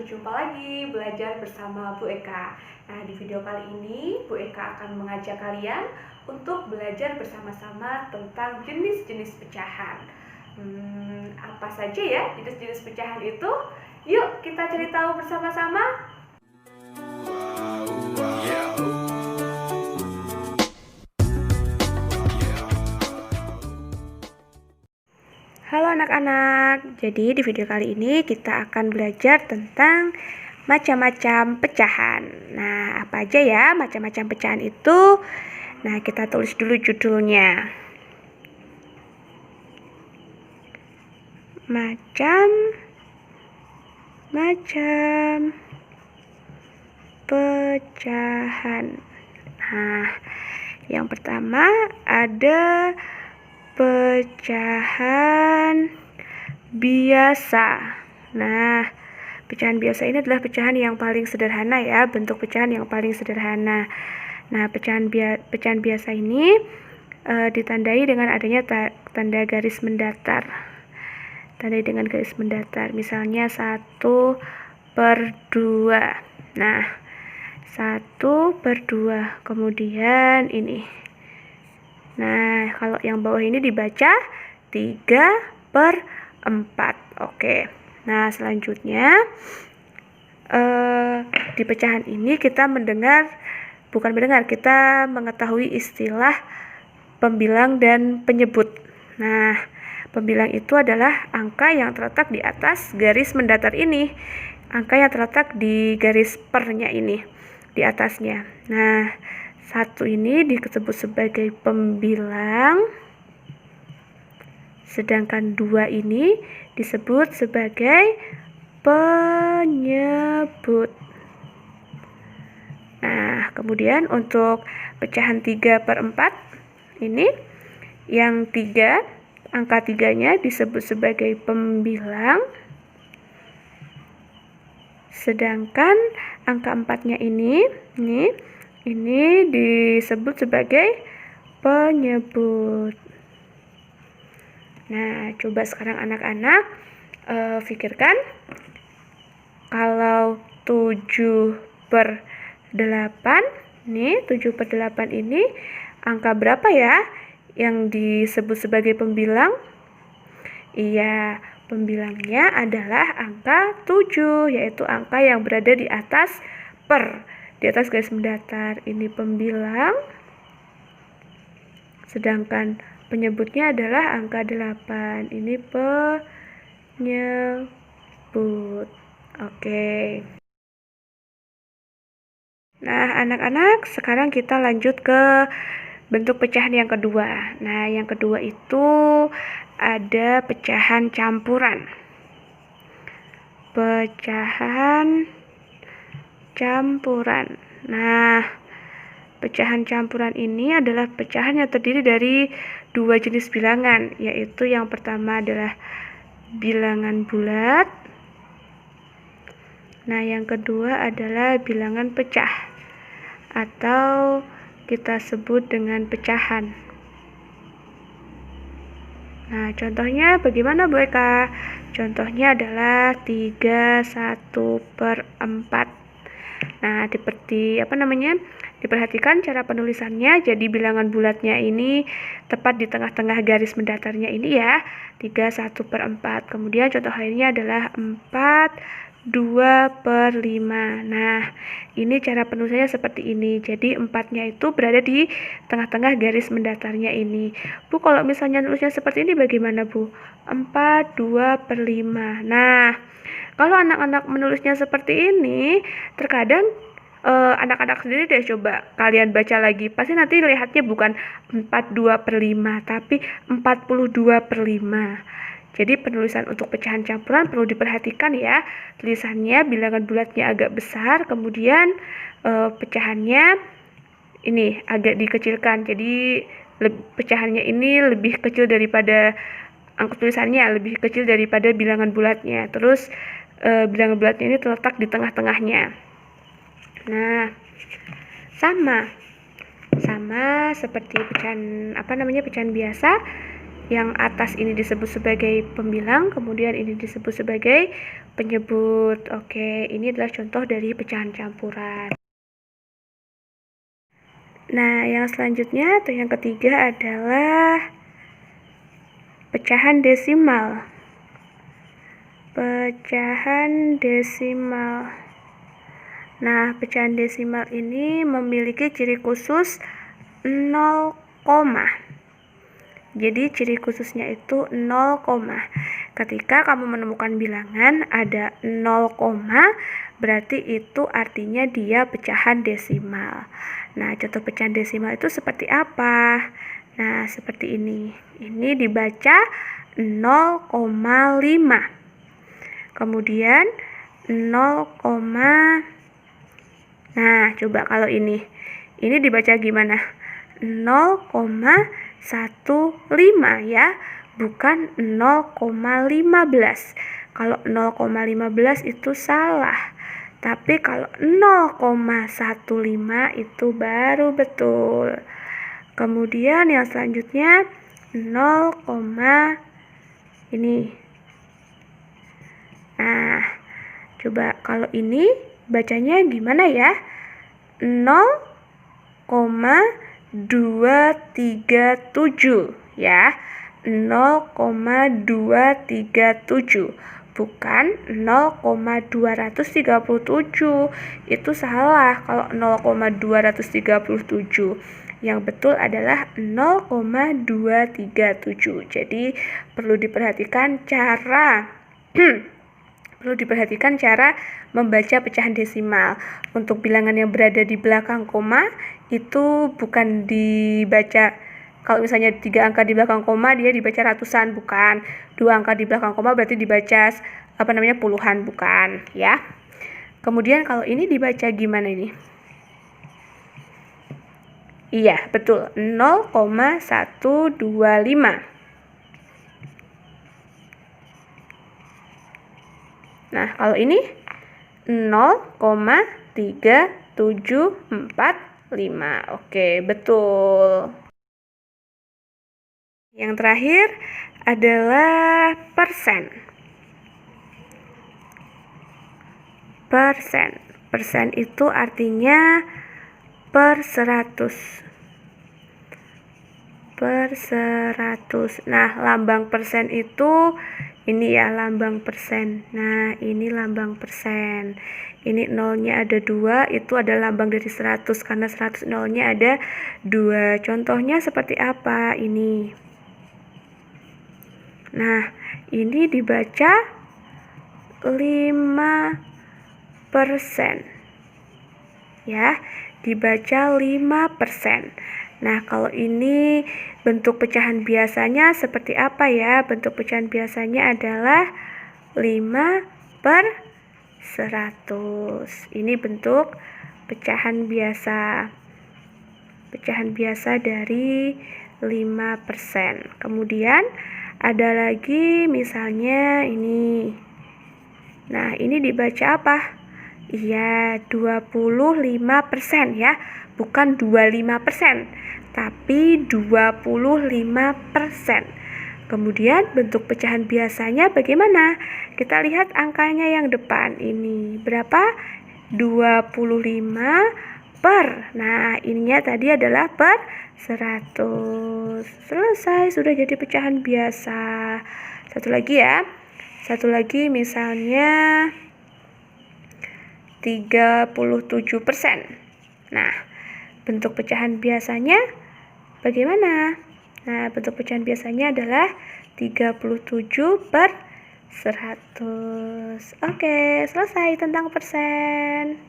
berjumpa lagi belajar bersama Bu Eka. Nah, di video kali ini Bu Eka akan mengajak kalian untuk belajar bersama-sama tentang jenis-jenis pecahan. Apa saja ya jenis-jenis pecahan itu? Yuk kita cari tahu bersama-sama. Halo anak-anak, jadi di video kali ini kita akan belajar tentang macam-macam pecahan. Nah, apa aja ya macam-macam pecahan itu? Nah, kita tulis dulu judulnya. Macam-macam pecahan. Nah, yang pertama ada pecahan biasa. Nah, pecahan biasa ini adalah pecahan yang paling sederhana ya, bentuk pecahan yang paling sederhana. Nah, pecahan biasa ini ditandai dengan adanya tanda garis mendatar. Tandai dengan garis mendatar, misalnya 1/2. Nah, 1/2, kemudian ini. Nah, kalau yang bawah ini dibaca 3/4. Oke. Nah, selanjutnya di pecahan ini kita kita mengetahui istilah pembilang dan penyebut. Nah, pembilang itu adalah angka yang terletak di atas garis mendatar ini. Angka yang terletak di garis pernya ini, di atasnya. Nah, 1 ini disebut sebagai pembilang, sedangkan 2 ini disebut sebagai penyebut. Nah, kemudian untuk pecahan 3/4 ini, yang 3, angka 3-nya disebut sebagai pembilang, sedangkan angka 4-nya ini disebut sebagai penyebut. Nah, coba sekarang anak-anak pikirkan, kalau 7/8, 7/8 ini angka berapa ya yang disebut sebagai pembilang? Iya, pembilangnya adalah angka 7, yaitu angka yang berada di atas garis mendatar. Ini pembilang, sedangkan penyebutnya adalah angka 8. Ini penyebut. Oke. Nah, anak-anak, sekarang kita lanjut ke bentuk pecahan yang kedua. Nah, yang kedua itu ada pecahan campuran. Pecahan campuran. Nah, pecahan campuran ini adalah pecahan yang terdiri dari 2 jenis bilangan, yaitu yang pertama adalah bilangan bulat. Nah, yang kedua adalah bilangan pecah, atau kita sebut dengan pecahan. Nah, contohnya bagaimana Bu Eka? Contohnya adalah 31/4. Nah, diperhatikan cara penulisannya. Jadi bilangan bulatnya ini tepat di tengah-tengah garis mendatarnya ini ya, 31/4. Kemudian contoh lainnya adalah 4/2/5. Nah, ini cara penulisannya seperti ini. Jadi 4-nya itu berada di tengah-tengah garis mendatarnya ini. Bu, kalau misalnya nulisnya seperti ini bagaimana, Bu? 4/2/5. Nah, kalau anak-anak menulisnya seperti ini, terkadang anak-anak sendiri deh coba kalian baca lagi. Pasti nanti lihatnya bukan 42/5, tapi 42/5. Jadi penulisan untuk pecahan campuran perlu diperhatikan ya. Tulisannya bilangan bulatnya agak besar, kemudian pecahannya ini agak dikecilkan. Jadi pecahannya ini lebih kecil daripada angka tulisannya, lebih kecil daripada bilangan bulatnya. Terus bilangan bulatnya ini terletak di tengah-tengahnya. Nah, sama seperti pecahan biasa. Yang atas ini disebut sebagai pembilang, kemudian ini disebut sebagai penyebut. Oke, ini adalah contoh dari pecahan campuran. Nah, yang selanjutnya atau yang ketiga adalah pecahan desimal. Pecahan desimal. Nah, pecahan desimal ini memiliki ciri khusus 0, jadi ciri khususnya itu 0, ketika kamu menemukan bilangan ada 0, berarti itu artinya dia pecahan desimal. Nah, contoh pecahan desimal itu seperti apa? Nah, seperti ini. Ini dibaca 0,5. Kemudian 0, nah, coba kalau ini dibaca gimana? 0,15 ya, bukan 0,15. Kalau 0,15 itu salah. Tapi kalau 0,15 itu baru betul. Kemudian yang selanjutnya 0, ini. Nah, coba kalau ini bacanya gimana ya? 0,237 ya. 0,237 bukan 0,237. Itu salah kalau 0,237. Yang betul adalah 0,237. Jadi perlu diperhatikan cara membaca pecahan desimal. Untuk bilangan yang berada di belakang koma itu bukan dibaca, kalau misalnya 3 angka di belakang koma dia dibaca ratusan, bukan. 2 angka di belakang koma berarti dibaca puluhan, bukan ya. Kemudian kalau ini dibaca gimana ini? Iya, betul, 0,125. Nah, kalau ini 0,3745. Oke, betul. Yang terakhir adalah persen. Persen itu artinya per 100. Nah, lambang persen itu ini ya, lambang persen. Nah, ini lambang persen. Ini nolnya ada 2, itu ada lambang dari 100 karena 100 nolnya ada 2. Contohnya seperti apa ini? Nah, ini dibaca 5%. Ya, dibaca 5%. Nah, kalau ini bentuk pecahan biasanya seperti apa ya? Bentuk pecahan biasanya adalah 5/100. Ini bentuk pecahan biasa. Pecahan biasa dari 5%. Kemudian ada lagi misalnya ini. Nah, ini dibaca apa? Iya, 25% ya. Bukan 25%, tapi 25%. Kemudian bentuk pecahan biasanya bagaimana? Kita lihat angkanya yang depan ini. Berapa? 25 per. Nah, ininya tadi adalah per 100. Selesai, sudah jadi pecahan biasa. Satu lagi ya. Satu lagi misalnya 37%. Nah, bentuk pecahan biasanya bagaimana? Nah, bentuk pecahan biasanya adalah 37/100. Oke, selesai tentang persen.